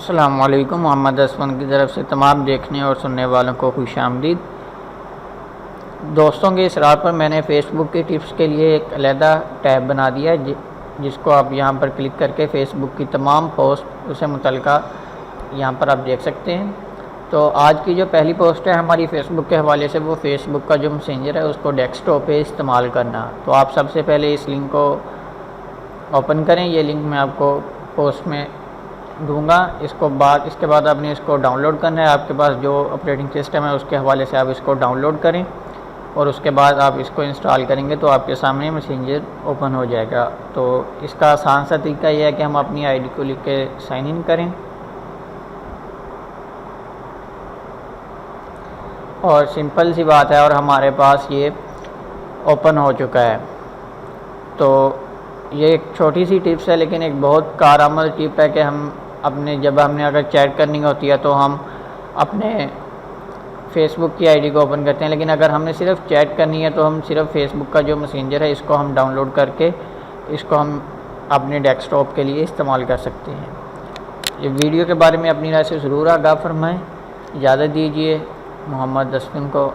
السلام علیکم، محمد اسفن کی طرف سے تمام دیکھنے اور سننے والوں کو خوش آمدید۔ دوستوں کے اصرار پر میں نے فیس بک کی ٹپس کے لیے ایک علیحدہ ٹیب بنا دیا ہے، جس کو آپ یہاں پر کلک کر کے فیس بک کی تمام پوسٹ اسے متعلقہ یہاں پر آپ دیکھ سکتے ہیں۔ تو آج کی جو پہلی پوسٹ ہے ہماری فیس بک کے حوالے سے، وہ فیس بک کا جو میسنجر ہے اس کو ڈیسک ٹاپ پہ استعمال کرنا۔ تو آپ سب سے پہلے اس لنک کو اوپن کریں، یہ لنک میں آپ کو پوسٹ میں دوں گا۔ اس کے بعد آپ نے اس کو ڈاؤن لوڈ کرنا ہے۔ آپ کے پاس جو آپریٹنگ سسٹم ہے اس کے حوالے سے آپ اس کو ڈاؤن لوڈ کریں، اور اس کے بعد آپ اس کو انسٹال کریں گے تو آپ کے سامنے میسنجر اوپن ہو جائے گا۔ تو اس کا آسان سا طریقہ یہ ہے کہ ہم اپنی آئی ڈی کو لکھ کے سائن ان کریں، اور سمپل سی بات ہے، اور ہمارے پاس یہ اوپن ہو چکا ہے۔ تو یہ ایک چھوٹی سی ٹپس ہے، لیکن ایک بہت کارآمد ٹپ ہے کہ جب ہم نے اگر چیٹ کرنی ہوتی ہے تو ہم اپنے فیس بک کی آئی ڈی کو اوپن کرتے ہیں، لیکن اگر ہم نے صرف چیٹ کرنی ہے تو ہم صرف فیس بک کا جو میسنجر ہے اس کو ہم ڈاؤن لوڈ کر کے اس کو ہم اپنے ڈیسک ٹاپ کے لیے استعمال کر سکتے ہیں۔ یہ ویڈیو کے بارے میں اپنی رائے سے ضرور آگاہ فرمائیں۔ اجازت دیجیے محمد اسفن کو۔